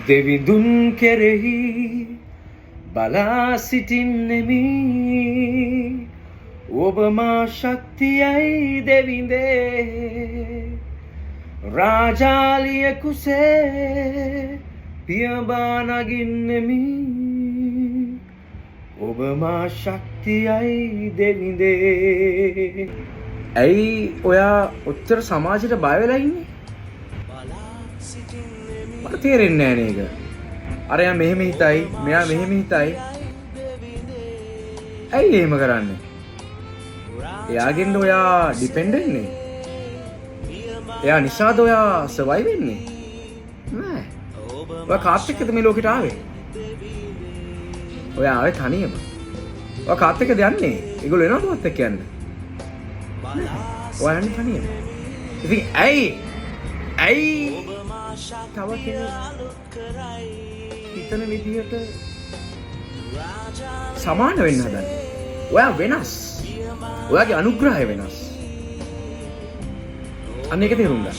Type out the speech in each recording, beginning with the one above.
දෙවිඳුන් කෙරෙහි බලා සිටින්නෙමි ඔබ මා ශක්තියයි දෙවිඳේ රාජාලිය කුසේ පියඹා නගින්නෙමි ඔබ මා ශක්තියයි දෙවිඳේ. ඇයි ඔයා ඔච්චර සමාජයට බය වෙලා ඉන්නේ? මට තේරෙන්නේ නැහැ නේද? අරයා මෙහෙම හිතයි, මෙයා මෙහෙම හිතයි. ඇයි එහෙම කරන්නේ? එයාගෙන් ඔයා ඩිපෙන්ඩ් වෙන්නේ? එයා නිසාද ඔයා සර්වයිව් වෙන්නේ? නෑ. ඔයා කාත් එක්කද මේ ලෝකෙට ආවේ? ඔයා ආවේ තනියම. ඔයා කාත් එක්කද යන්නේ? ඒගොල්ලෝ එනවද ඔයත් එක්ක යන්න? ඔයා යන්නේ තනියම. ඉතින් ඇයි තව කෙනෙක් හිතන විදිහට සමාන වෙන්න හදන්නේ? ඔයා වෙනස්. ඔයාගේ අනුග්‍රහය වෙනස්. අන්න ඒක තේරුම් ගන්න.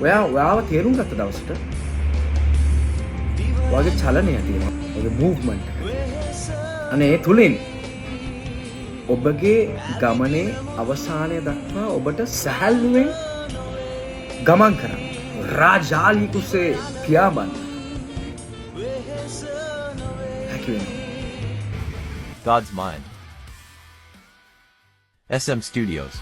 ඔයාව තේරුම් ගත්ත දවසට ඔයාගේ චලනය තියෙනවා. ඔයාගේ මූව්මන්ට් එක. අනේ ඒ තුලින් ඔබගේ ගමනේ අවසානය දක්වා ඔබට සැහැල්ලුවෙන් ගමන් කරන්න. රාජාලි කුසේ පියාඹන්න හැකි වෙනවා. God's Mind. SM Studios.